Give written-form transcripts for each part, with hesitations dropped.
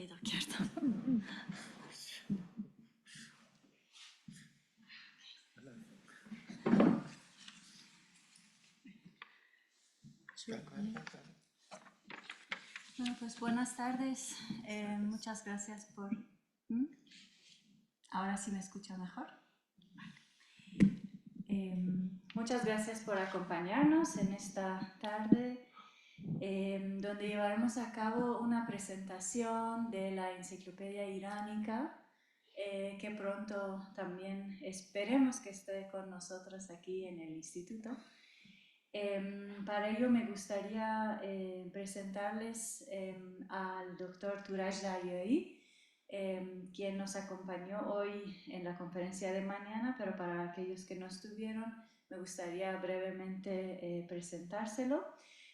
پیدا کردم. Bueno, pues buenas tardes. Muchas gracias por... Ahora sí me escucha mejor. Muchas gracias por acompañarnos en esta tarde, donde llevaremos a cabo una presentación de la Enciclopedia Iranica, que pronto también esperemos que esté con nosotros aquí en el Instituto. Para ello me gustaría presentarles al doctor Touraj Daryaee, quien nos acompañó hoy en la conferencia de mañana, pero para aquellos que no estuvieron, me gustaría brevemente presentárselo.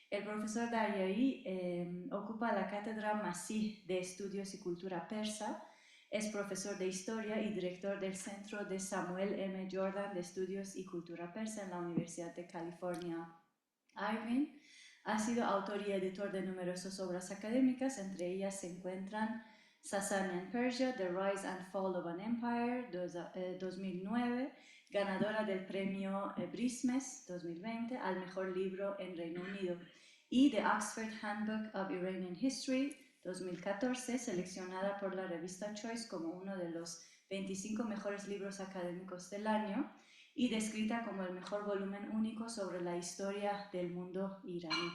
El profesor Daryaee ocupa la cátedra Masih de Estudios y Cultura Persa, es profesor de Historia y director del Centro de Samuel M. Jordan de Estudios y Cultura Persa en la Universidad de California, Irvine. Ha sido autor y editor de numerosas obras académicas, entre ellas se encuentran Sasanian Persia, The Rise and Fall of an Empire, 2009, ganadora del premio Brismes 2020 al mejor libro en Reino Unido, y The Oxford Handbook of Iranian History 2014, seleccionada por la revista Choice como uno de los 25 mejores libros académicos del año y descrita como el mejor volumen único sobre la historia del mundo iraní.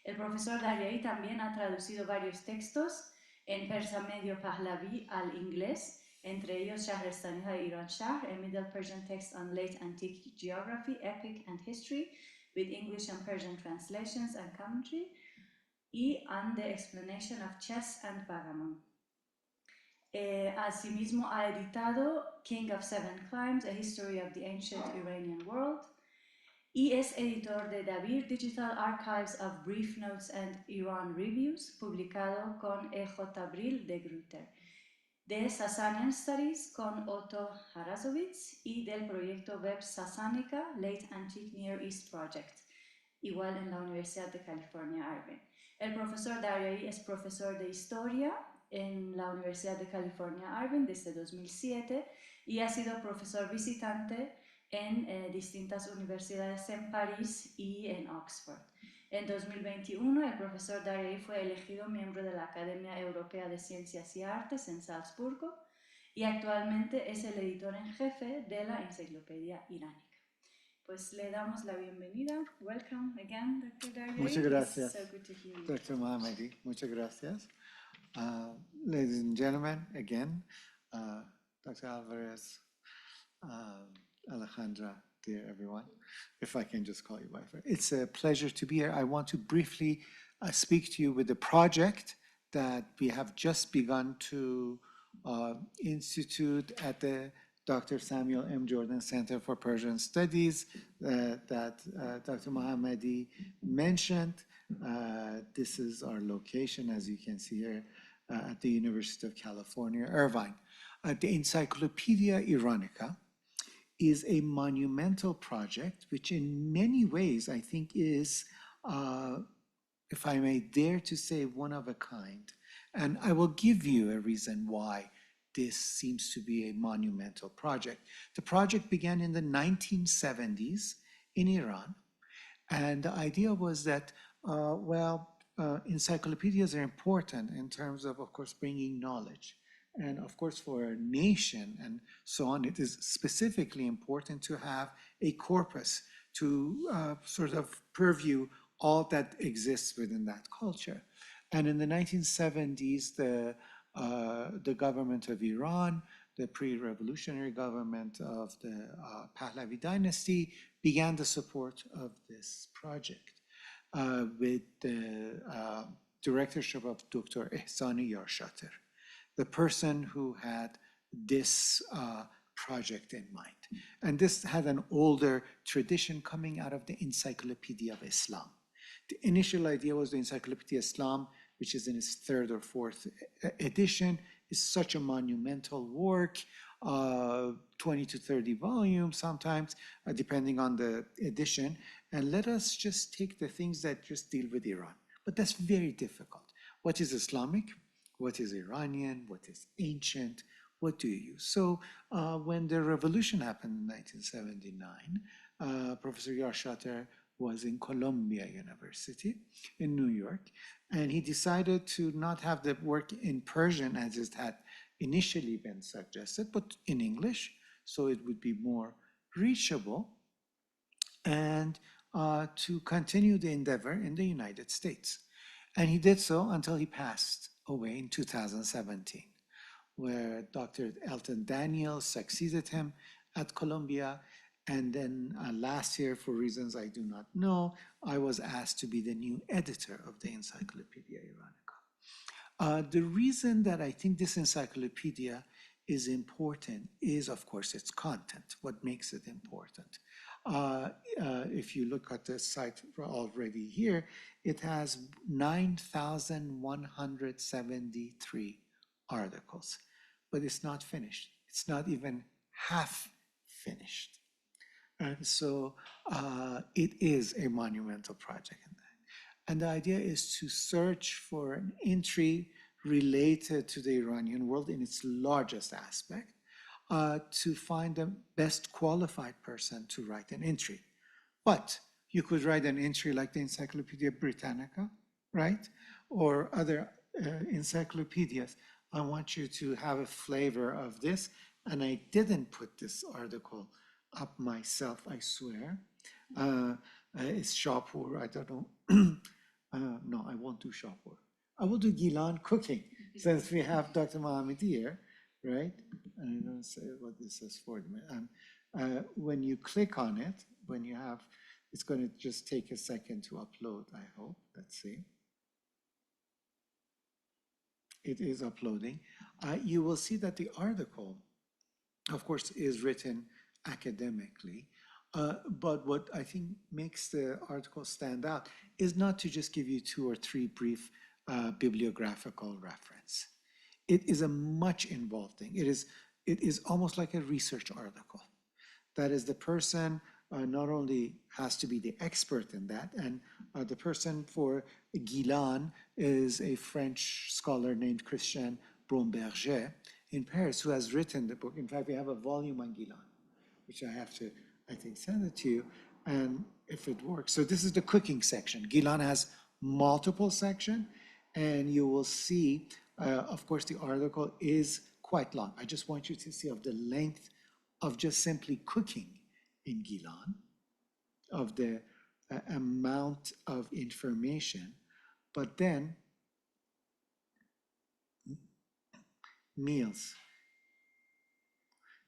El profesor Daryaee también ha traducido varios textos en persa medio pahlavi al inglés, entre ellos Shahrestaniha Iran Shahr, a Middle Persian text on late antique geography, epic and history, with English and Persian translations and commentary, y On the Explanation of Chess and Bagamon. Asimismo ha editado King of Seven Climes, A History of the Ancient Iranian World, y es editor de Dabir Digital Archives of Brief Notes and Iran Reviews, publicado con E.J. Abril de Gruyter, de Sasanian Studies con Otto Harazovitz y del proyecto web Sasánica Late Antique Near East Project, igual en la Universidad de California, Irvine. El profesor Daryaee es profesor de Historia en la Universidad de California, Irvine desde 2007 y ha sido profesor visitante en distintas universidades en París y en Oxford. En 2021, el profesor Daryaee fue elegido miembro de la Academia Europea de Ciencias y Artes en Salzburgo y actualmente es el editor en jefe de la Enciclopedia Iranica. Pues le damos la bienvenida. Welcome again, Dr. Daryaee. Muchas gracias, It's so good to hear you. Dr. Mohammadi. Muchas gracias. Ladies and gentlemen, again, Dr. Alvarez, Alejandra, dear everyone, if I can just call you by first. It's a pleasure to be here. I want to briefly speak to you with the project that we have just begun to institute at the Dr. Samuel M. Jordan Center for Persian Studies that Dr. Mohammadi mentioned. This is our location, as you can see here, at the University of California, Irvine. The Encyclopaedia Iranica is a monumental project, which in many ways I think is, if I may dare to say, one of a kind. And I will give you a reason why this seems to be a monumental project. The project began in the 1970s in Iran. And the idea was that, encyclopedias are important in terms of course, bringing knowledge. And of course, for a nation and so on, it is specifically important to have a corpus to sort of purview all that exists within that culture. And in the 1970s, the government of Iran, the pre-revolutionary government of the Pahlavi dynasty, began the support of this project with the directorship of Dr. Ehsani Yarshater, the person who had this project in mind. And this had an older tradition coming out of the Encyclopedia of Islam. The initial idea was the Encyclopedia Islam, which is in its third or fourth edition, is such a monumental work, 20 to 30 volumes sometimes, depending on the edition. And let us just take the things that just deal with Iran. But that's very difficult. What is Islamic? What is Iranian? What is ancient? What do you use? So when the revolution happened in 1979, Professor Yarshater was in Columbia University in New York, and he decided to not have the work in Persian as it had initially been suggested, but in English, so it would be more reachable, and to continue the endeavor in the United States. And he did so until he passed away in 2017, where Dr. Elton Daniels succeeded him at Columbia. And then last year, for reasons I do not know, I was asked to be the new editor of the Encyclopaedia Iranica. The reason that I think this encyclopedia is important is, of course, its content, what makes it important. If you look at the site already here, it has 9,173 articles, but it's not finished. It's not even half finished. And so it is a monumental project in that. And the idea is to search for an entry related to the Iranian world in its largest aspect, to find the best qualified person to write an entry. But you could write an entry like the Encyclopaedia Britannica, right? Or other encyclopedias. I want you to have a flavor of this. And I didn't put this article up myself, I swear. It's Shapur, I don't know. No, I won't do Shapur. I will do Gilan cooking, since we have Dr. Mohammadi here, right? And I don't say what this is for. When you click on it, when you have, it's going to just take a second to upload, I hope. Let's see. It is uploading. You will see that the article, of course, is written academically. But what I think makes the article stand out is not to just give you 2 or 3 brief bibliographical reference. It is a much involved thing. It is almost like a research article. That is, the person not only has to be the expert in that, and the person for Gilan is a French scholar named Christian Bromberger in Paris, who has written the book. In fact, we have a volume on Gilan, which I have to, I think, send it to you, and if it works. So this is the cooking section. Gilan has multiple sections, and you will see, of course, the article is quite long. I just want you to see of the length of just simply cooking in Gilan, of the amount of information, but then meals.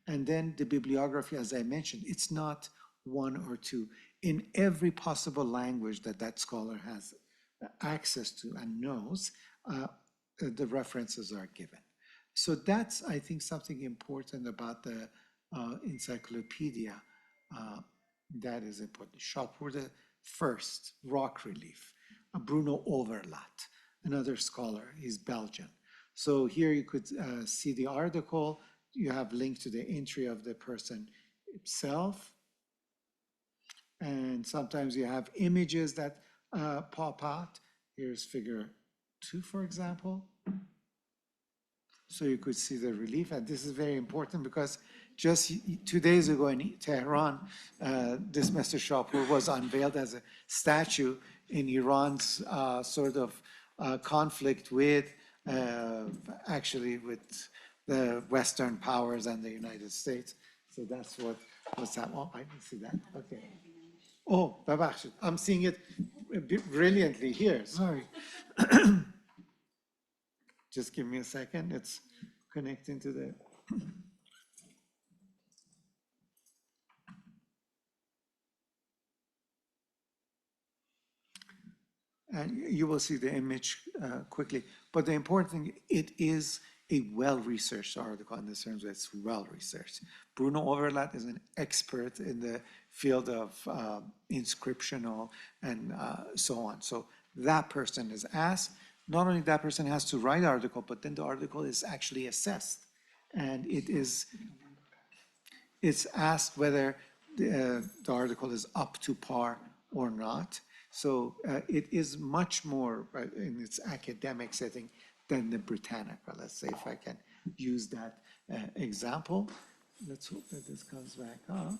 And then the bibliography, as I mentioned, it's not 1 or 2. In every possible language that that scholar has access to and knows, the references are given. So that's, I think, something important about the encyclopedia that is important. Shapur the first, rock relief. Bruno Overlat, another scholar, he's Belgian. So here you could see the article. You have linked to the entry of the person himself. And sometimes you have images that pop out. Here's figure 2, for example. So you could see the relief. And this is very important because just 2 days ago in Tehran, this Mr. Shapur was unveiled as a statue in Iran's sort of conflict with, actually with the Western powers and the United States. So that's what's that. Oh, I didn't see that. Okay. Oh, babashit. I'm seeing it brilliantly here. Sorry. Just give me a second. It's connecting to the. And you will see the image quickly. But the important thing, it is a well-researched article in the terms that it's well-researched. Bruno Overlat is an expert in the field of inscriptional and so on. So that person is asked. Not only that person has to write the article, but then the article is actually assessed. And it's asked whether the article is up to par or not. So it is much more in its academic setting than the Britannica. Let's say if I can use that example. Let's hope that this comes back up.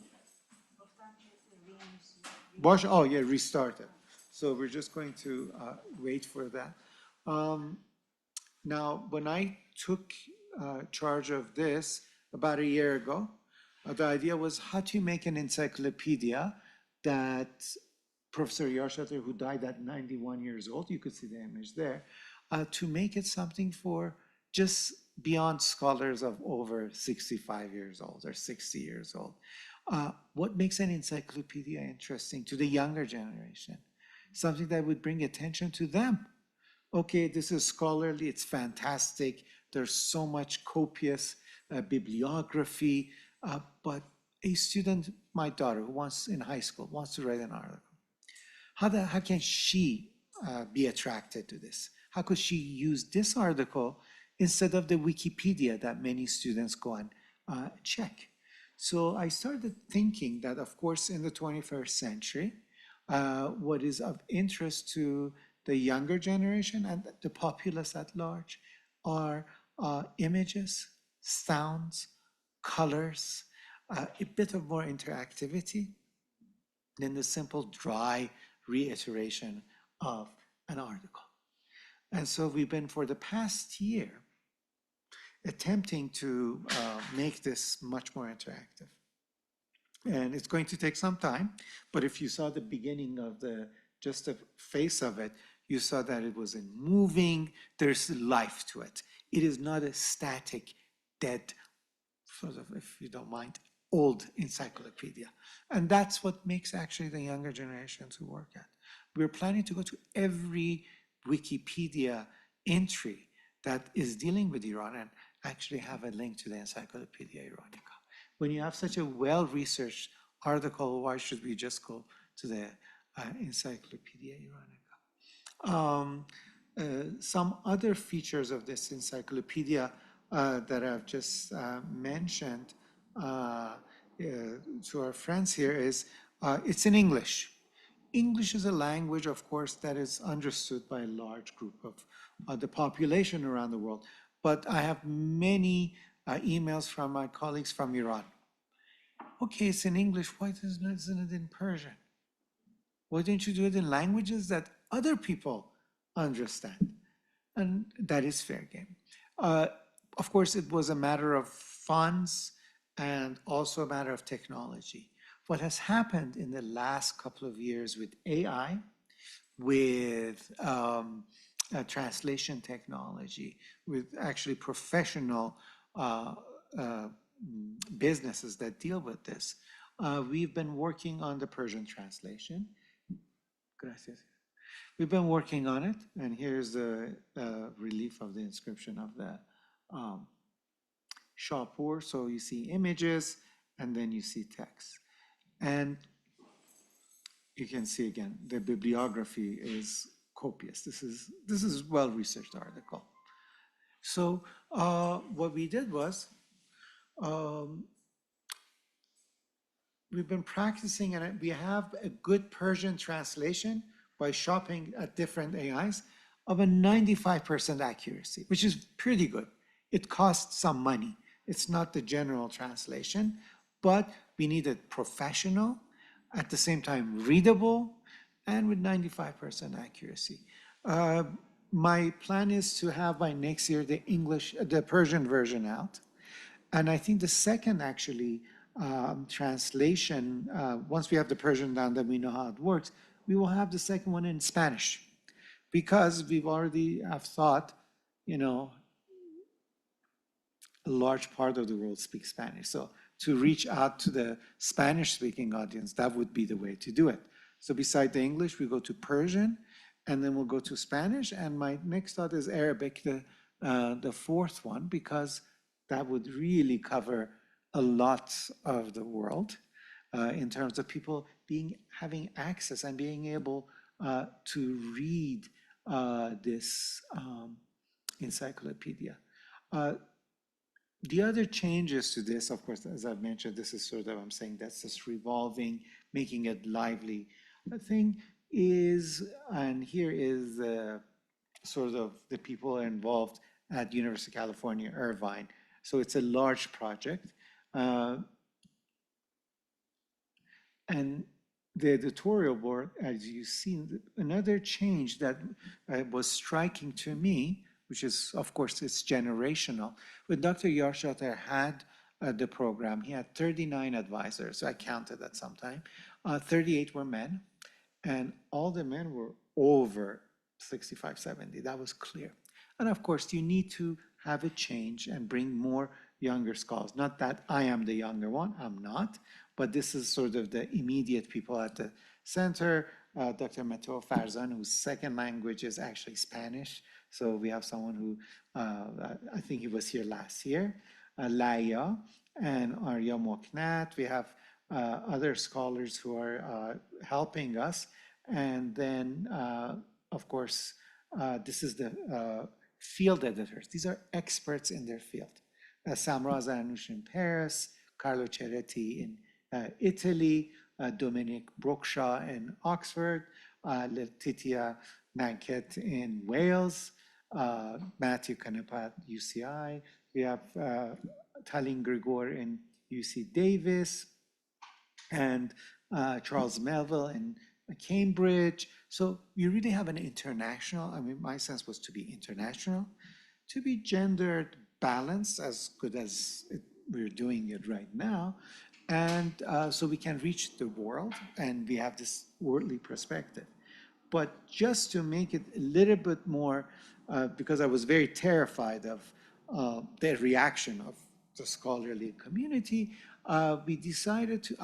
Oh yeah, restart it. So we're just going to wait for that. Now, when I took charge of this about a year ago, the idea was how to make an encyclopedia that Professor Yarshater, who died at 91 years old, you could see the image there, to make it something for just beyond scholars of over 65 years old or 60 years old. What makes an encyclopedia interesting to the younger generation? Something that would bring attention to them. Okay, this is scholarly, it's fantastic, there's so much copious bibliography, but a student, my daughter, who wants in high school, wants to write an article. How can she be attracted to this? How could she use this article instead of the Wikipedia that many students go and check? So I started thinking that, of course, in the 21st century, what is of interest to the younger generation and the populace at large are images, sounds, colors, a bit of more interactivity than the simple dry reiteration of an article. And so we've been, for the past year, attempting to make this much more interactive. And it's going to take some time, but if you saw the beginning of just the face of it, you saw that it was moving, there's life to it. It is not a static, dead, sort of, if you don't mind, old encyclopedia. And that's what makes actually the younger generations who work at. We're planning to go to every Wikipedia entry that is dealing with Iran and actually have a link to the Encyclopaedia Iranica. When you have such a well-researched article, why should we just go to the Encyclopaedia Iranica? Some other features of this encyclopedia that I've just mentioned to our friends here is it's in English. English is a language, of course, that is understood by a large group of the population around the world. But I have many emails from my colleagues from Iran. Okay, it's in English, why isn't it in Persian? Why don't you do it in languages that other people understand? And that is fair game. Of course, it was a matter of funds and also a matter of technology. What has happened in the last couple of years with AI, with translation technology, with actually professional businesses that deal with this, we've been working on the Persian translation. Gracias. We've been working on it, and here's the relief of the inscription of the Shapur. So you see images, and then you see text. And you can see again, the bibliography is copious. This is well-researched article. So what we did was, we've been practicing, and we have a good Persian translation by shopping at different AIs of a 95% accuracy, which is pretty good. It costs some money. It's not the general translation, but we need it professional, at the same time readable, and with 95% accuracy. My plan is to have by next year the Persian version out. And I think the second actually translation, once we have the Persian down, then we know how it works, we will have the second one in Spanish. Because we've already have thought, a large part of the world speaks Spanish. So to reach out to the Spanish-speaking audience, that would be the way to do it. So beside the English, we go to Persian, and then we'll go to Spanish. And my next thought is Arabic, the fourth one, because that would really cover a lot of the world in terms of people having access and being able to read this encyclopedia. The other changes to this, of course, as I've mentioned, this is sort of, I'm saying that's just revolving, making it lively. The thing is, and here is the sort of the people involved at University of California, Irvine. So it's a large project. And the editorial board, as you've seen, another change that was striking to me, which is, of course, it's generational. When Dr. Yarshater had the program, he had 39 advisors. So I counted at some time. 38 were men, and all the men were over 65, 70. That was clear. And of course, you need to have a change and bring more younger scholars. Not that I am the younger one, I'm not, but this is sort of the immediate people at the center. Dr. Mateo Farzan, whose second language is actually Spanish. So we have someone who, I think he was here last year, Laia and Arya Moknat. We have other scholars who are helping us. And then, of course, this is the field editors. These are experts in their field. Samra Zanush in Paris, Carlo Ceretti in Italy, Dominic Brookshaw in Oxford, Letitia Nanket in Wales, Matthew Canepa at UCI. We have Talin Grigor in UC Davis, and Charles Melville in Cambridge. So you really have an international, I mean, my sense was to be international, to be gendered balanced, as good as we're doing it right now. And so we can reach the world, and we have this worldly perspective. But just to make it a little bit more, because I was very terrified of the reaction of the scholarly community, I decided to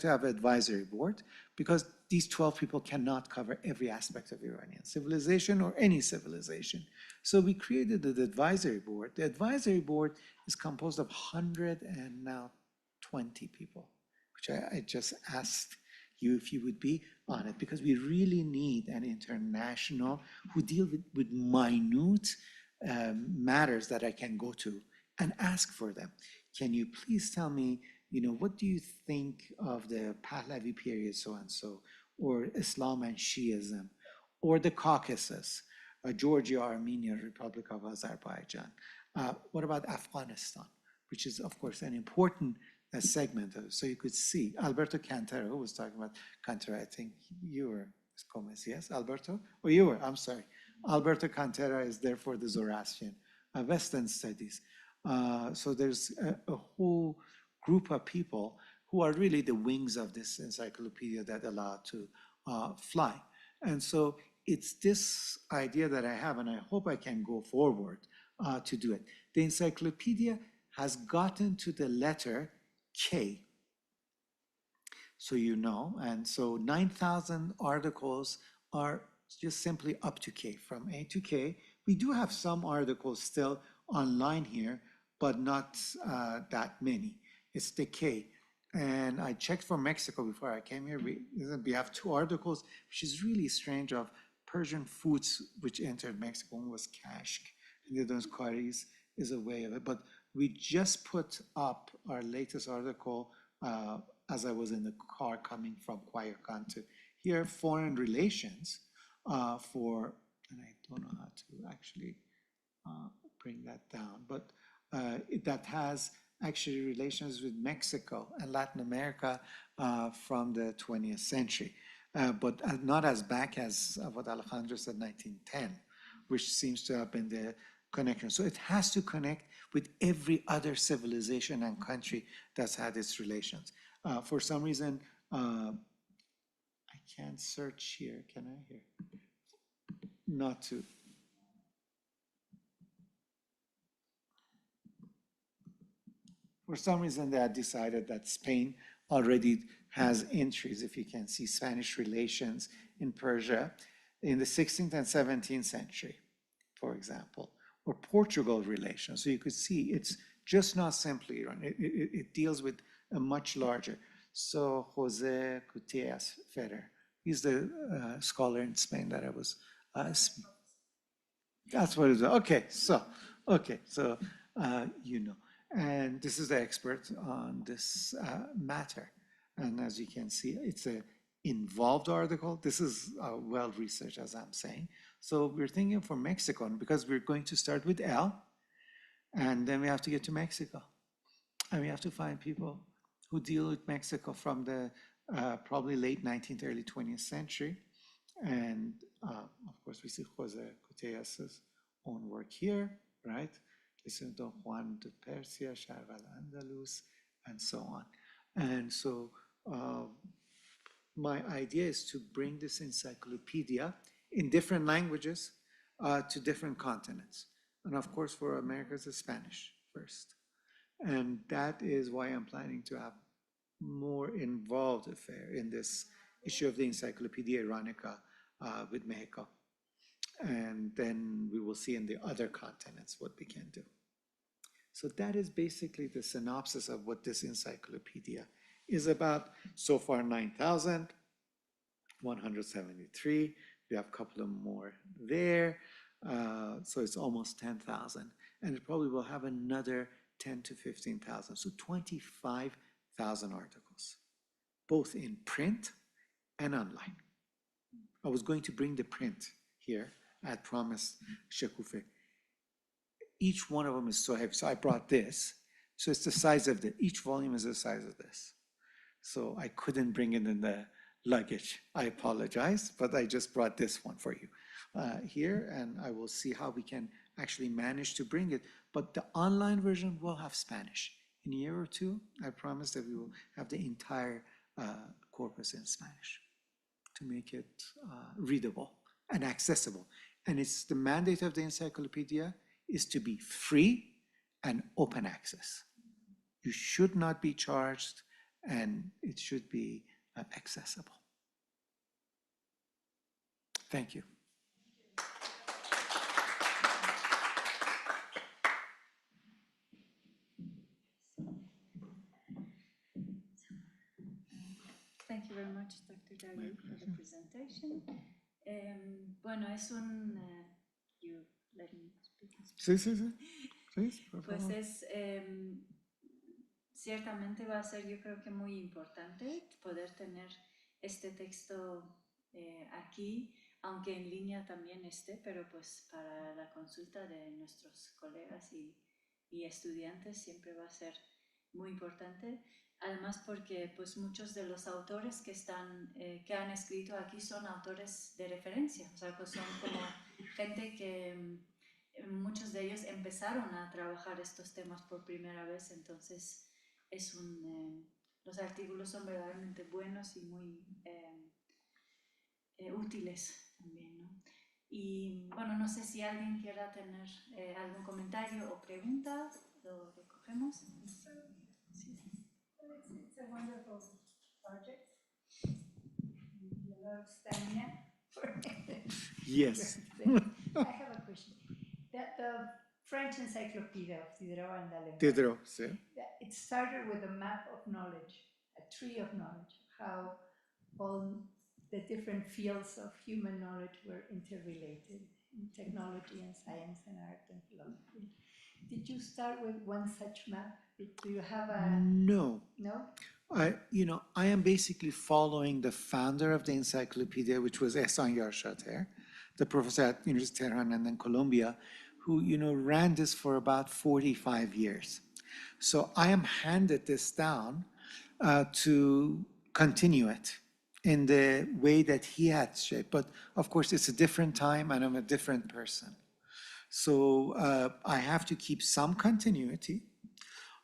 have an advisory board, because these 12 people cannot cover every aspect of Iranian civilization or any civilization. So we created the advisory board. The advisory board is composed of 120 people, which I just asked you if you would be on it, because we really need an international who deal with minute matters that I can go to and ask for them. Can you please tell me, what do you think of the Pahlavi period, so-and-so, or Islam and Shiism, or the Caucasus, Georgia, Armenia, Republic of Azerbaijan? What about Afghanistan, which is, of course, an important segment of it. So you could see Alberto Cantero, who was talking about Cantero, I think you were, Gomez, yes, Alberto? Or you were, I'm sorry. Alberto Cantera is there for the Zoroastrian Western studies. So there's a whole group of people who are really the wings of this encyclopedia that allow it to fly. And so it's this idea that I have, and I hope I can go forward to do it. The encyclopedia has gotten to the letter K. So and so 9,000 articles are just simply up to K, from A to K. We do have some articles still online here, but not that many. It's the K. And I checked for Mexico before I came here. We have 2 articles, which is really strange, of Persian foods which entered Mexico. One was kashk, and those curries is a way of it. But we just put up our latest article as I was in the car coming from Quayacán to here, foreign relations for, and I don't know how to actually bring that down, but that has actually relations with Mexico and Latin America from the 20th century, but not as back as what Alejandro said, 1910, which seems to have been the connection. So it has to connect with every other civilization and country that's had its relations. For some reason, I can't search here, can I here? Not to. For some reason, they had decided that Spain already has entries, if you can see, Spanish relations in Persia in the 16th and 17th century, for example, or Portugal relations. So you could see it's just not simply Iran. It deals with a much larger. So Jose Gutiérrez Ferrer, he's the scholar in Spain that I was, that's what it is. Okay, so, and this is the expert on this matter. And as you can see, it's an involved article. This is well researched, as I'm saying. So we're thinking for Mexico, because we're going to start with L, and then we have to get to Mexico. And we have to find people who deal with Mexico from the probably late 19th, early 20th century. And of course, we see Jose Cutellas's own work here, right? Listen to Juan de Persia, Sharq al-Andalus, and so on. And so my idea is to bring this encyclopedia in different languages to different continents. And of course, for Americas, it's Spanish first. And that is why I'm planning to have more involved affair in this issue of the Encyclopaedia Iranica with Mexico. And then we will see in the other continents what we can do. So that is basically the synopsis of what this encyclopedia is about. So far, 9,173. We have a couple of more there. So it's almost 10,000. And it probably will have another 10 to 15,000. So 25,000 articles, both in print and online. I was going to bring the print here. I had promised Shekoufeh. Each one of them is so heavy. So I brought this. So it's the size of each volume is the size of this. So I couldn't bring it in the luggage. I apologize, but I just brought this one for you here, and I will see how we can actually manage to bring it. But the online version will have Spanish. In a year or two, I promise that we will have the entire corpus in Spanish to make it readable and accessible. And it's the mandate of the encyclopedia is to be free and open access. You should not be charged, and it should be accessible. Thank you. Thank you very much, Dr. Daryaee, for the presentation. Bueno, es un... you let me speak. Sí, sí, sí. Sí, por Pues favor. es... ciertamente va a ser, yo creo que muy importante poder tener este texto aquí, aunque en línea también esté, pero pues para la consulta de nuestros colegas y estudiantes siempre va a ser muy importante. Además porque pues muchos de los autores que han escrito aquí son autores de referencia, o sea, pues son como gente que muchos de ellos empezaron a trabajar estos temas por primera vez, entonces los artículos son verdaderamente buenos y muy útiles también, ¿no? Y bueno, no sé si alguien quiera tener algún comentario o pregunta, lo recogemos. Sí. It's a wonderful project. A lot of stamina for Yes. I have a question. The French Encyclopedia of Diderot and D'Alembert. Diderot, sí. It started with a map of knowledge, a tree of knowledge, how all the different fields of human knowledge were interrelated in technology and science and art and philosophy. Did you start with one such map? Do you have a... No. No? I am basically following the founder of the encyclopedia, which was Ehsan Yarshater, the professor at University of Tehran and then Columbia, who, ran this for about 45 years. So I am handed this down to continue it in the way that he had shaped. But of course, it's a different time and I'm a different person. So I have to keep some continuity.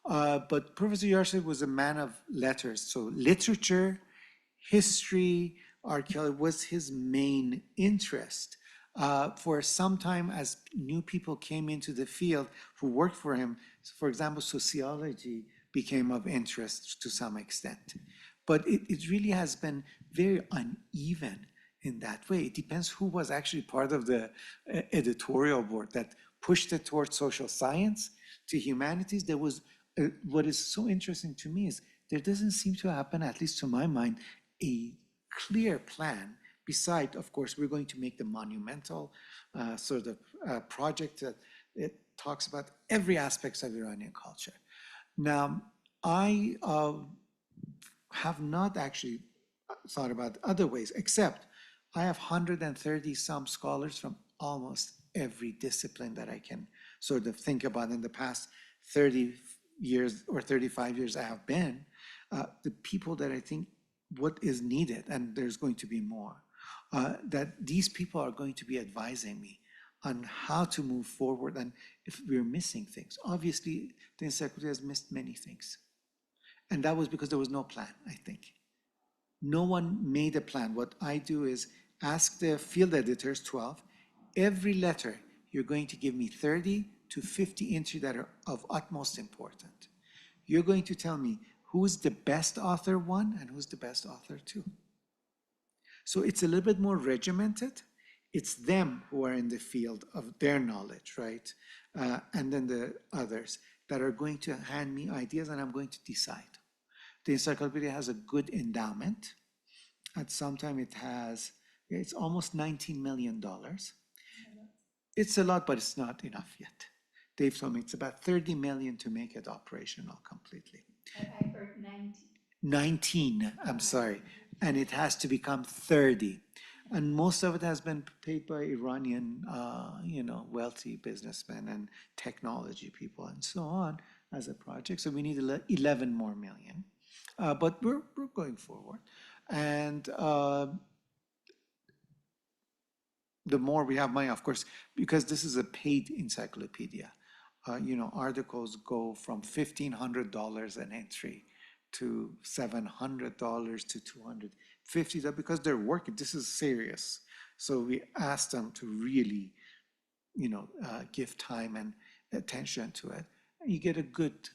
But Professor Yarshater was a man of letters. So literature, history, archaeology was his main interest. For some time, as new people came into the field who worked for him, for example, sociology became of interest to some extent. But it really has been very uneven in that way. It depends who was actually part of the editorial board that pushed it towards social science, to humanities. There was, what is so interesting to me is there doesn't seem to happen, at least to my mind, a clear plan. Besides, of course, we're going to make the monumental sort of project that it talks about every aspect of Iranian culture. Now, I have not actually thought about other ways, except I have 130 some scholars from almost every discipline that I can sort of think about in the past 30 years or 35 years I have been, the people that I think what is needed, and there's going to be more, that these people are going to be advising me on how to move forward and if we're missing things. Obviously, the encyclopedia has missed many things. And that was because there was no plan, I think. No one made a plan. What I do is ask the field editors, 12, every letter, you're going to give me 30 to 50 entries that are of utmost importance. You're going to tell me who's the best author one and who's the best author two. So it's a little bit more regimented. It's them who are in the field of their knowledge, right? And then the others that are going to hand me ideas and I'm going to decide. The encyclopedia has a good endowment. At some time it's almost $19 million. It's a lot, but it's not enough yet. Dave told me it's about 30 million to make it operational completely. I heard 90. 19, I'm sorry. And it has to become 30. And most of it has been paid by Iranian, wealthy businessmen and technology people and so on as a project. So we need 11 more million. But we're going forward. And the more we have money, of course, because this is a paid encyclopedia, articles go from $1,500 an entry to $700 to $250 because they're working. This is serious. So we ask them to really, give time and attention to it. And you get a good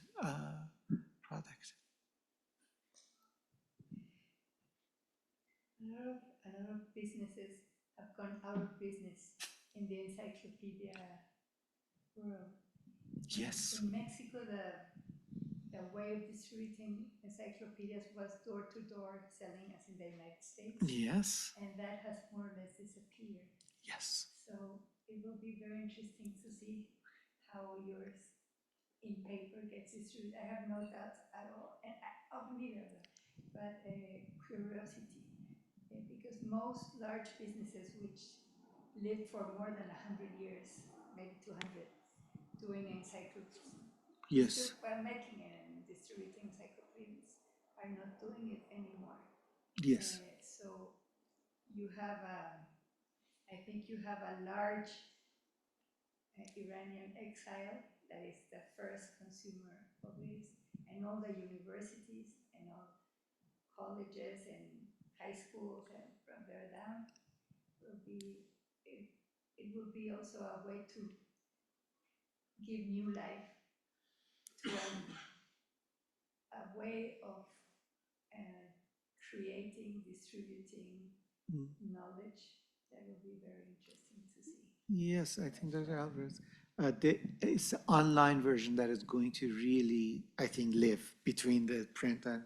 product. A lot of businesses have gone out of business in the encyclopedia world. Yes. In Mexico, the way of distributing encyclopedias was door-to-door selling, as in the United States. Yes. And that has more or less disappeared. Yes. So it will be very interesting to see how yours in paper gets distributed. I have no doubts at all, and of neither of them, but curiosity. Because most large businesses which lived for more than 100 years, maybe 200, doing encyclopedias, Yes. while making it and distributing encyclopedias, are not doing it anymore. Yes. So you have I think you have a large Iranian exile that is the first consumer of this, and all the universities and all colleges and high schools and from there down will be, it will be also a way to give new life to a way of creating, distributing knowledge that will be very interesting to see. Yes, I think those are algorithms. It's an online version that is going to really, I think, live between the print and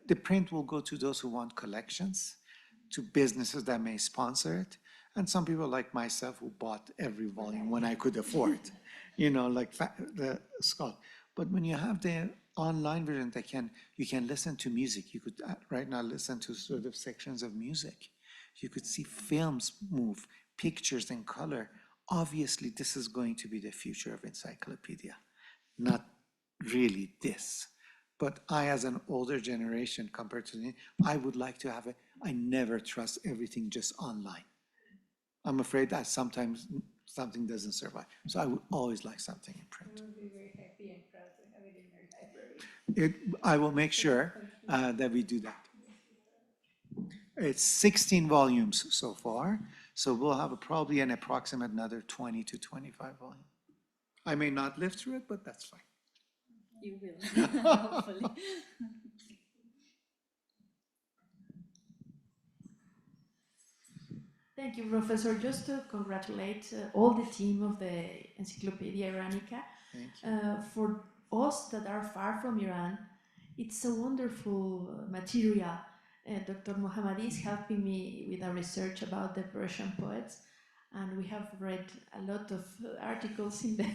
the print will go to those who want collections, to businesses that may sponsor it, and some people like myself who bought every volume when I could afford, like the Scott. But when you have the online version you can listen to music. You could right now listen to sort of sections of music. You could see films move, pictures in color. Obviously, this is going to be the future of encyclopedia, not really this. But I, as an older generation compared to me, I would like to have I never trust everything just online. I'm afraid that sometimes something doesn't survive. So I would always like something in print. We will be very happy and proud to have it in your library. I will make sure that we do that. It's 16 volumes so far, so we'll have probably an approximate another 20 to 25 volumes. I may not live through it, but that's fine. You will, hopefully. Thank you, Professor. Just to congratulate all the team of the Encyclopaedia Iranica. Thank you. For us that are far from Iran, it's a wonderful material. Dr. Mohammadi is helping me with a research about the Persian poets, and we have read a lot of articles in the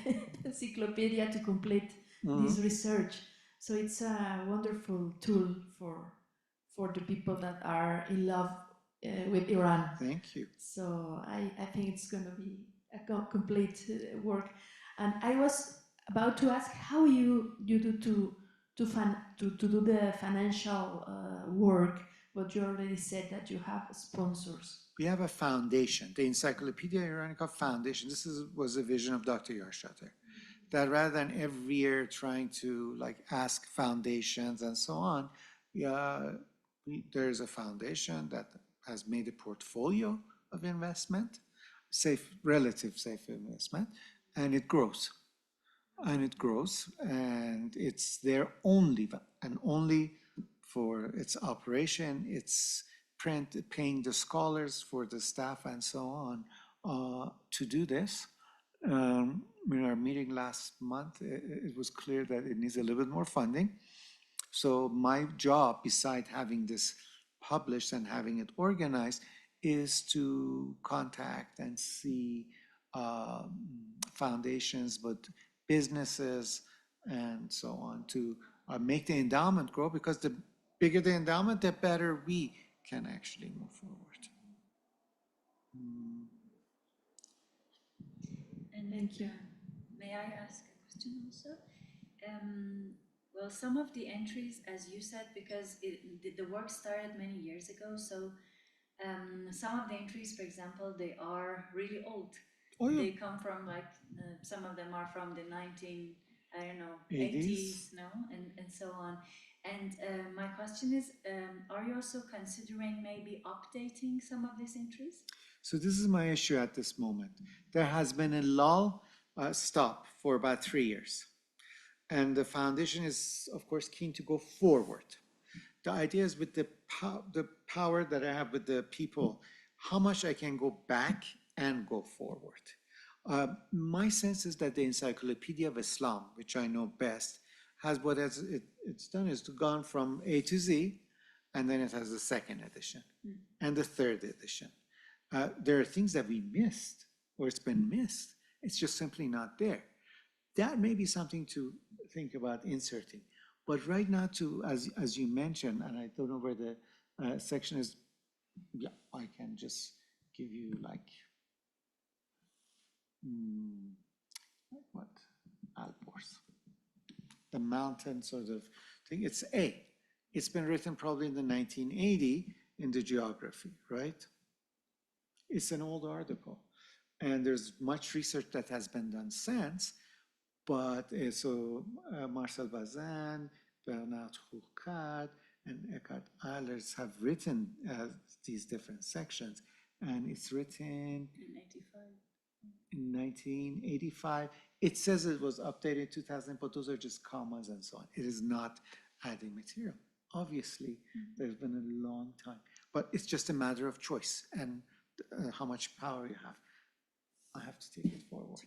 encyclopedia to complete this research. So it's a wonderful tool for the people that are in love with Iran. Thank you. So I think it's going to be a complete work. And I was about to ask how you do to do the financial work, but you already said that you have sponsors. We have a foundation, the Encyclopaedia Iranica Foundation. This was a vision of Dr. Yarshater, that rather than every year trying to like ask foundations and so on, there's a foundation that has made a portfolio of investment, relative safe investment, and it grows. And it grows, and it's there only for its operation, its paying the scholars for the staff and so on to do this. In our meeting last month, it was clear that it needs a little bit more funding. So my job, beside having this published and having it organized, is to contact and see foundations, but businesses and so on, to make the endowment grow, because the bigger the endowment, the better we can actually move forward. And thank you. May I ask a question also? Well, some of the entries, as you said, because the work started many years ago, so some of the entries, for example, they are really old. Oh, yeah. They come from like, some of them are from the 80s, no? And so on. And my question is, are you also considering maybe updating some of these entries? So this is my issue at this moment. There has been a stop for about 3 years. And the foundation is, of course, keen to go forward. The idea is with the power that I have with the people, how much I can go back and go forward. My sense is that the Encyclopedia of Islam, which I know best, has what it's done is gone from A to Z, and then it has the second edition and the third edition. There are things that we missed, or it's been missed. It's just simply not there. That may be something to think about inserting. But right now, as you mentioned, and I don't know where the section is, yeah, I can just give you like what? Alborz. The mountain sort of thing. It's A. It's been written probably in the 1980 in the geography, right? It's an old article. And there's much research that has been done since, but so Marcel Bazin, Bernard Roucade, and Eckhart Ehlers have written these different sections. And it's written in 1985. It says it was updated in 2000, but those are just commas and so on. It is not adding material. Obviously, there's been a long time, but it's just a matter of choice and how much power you have. I have to take it forward.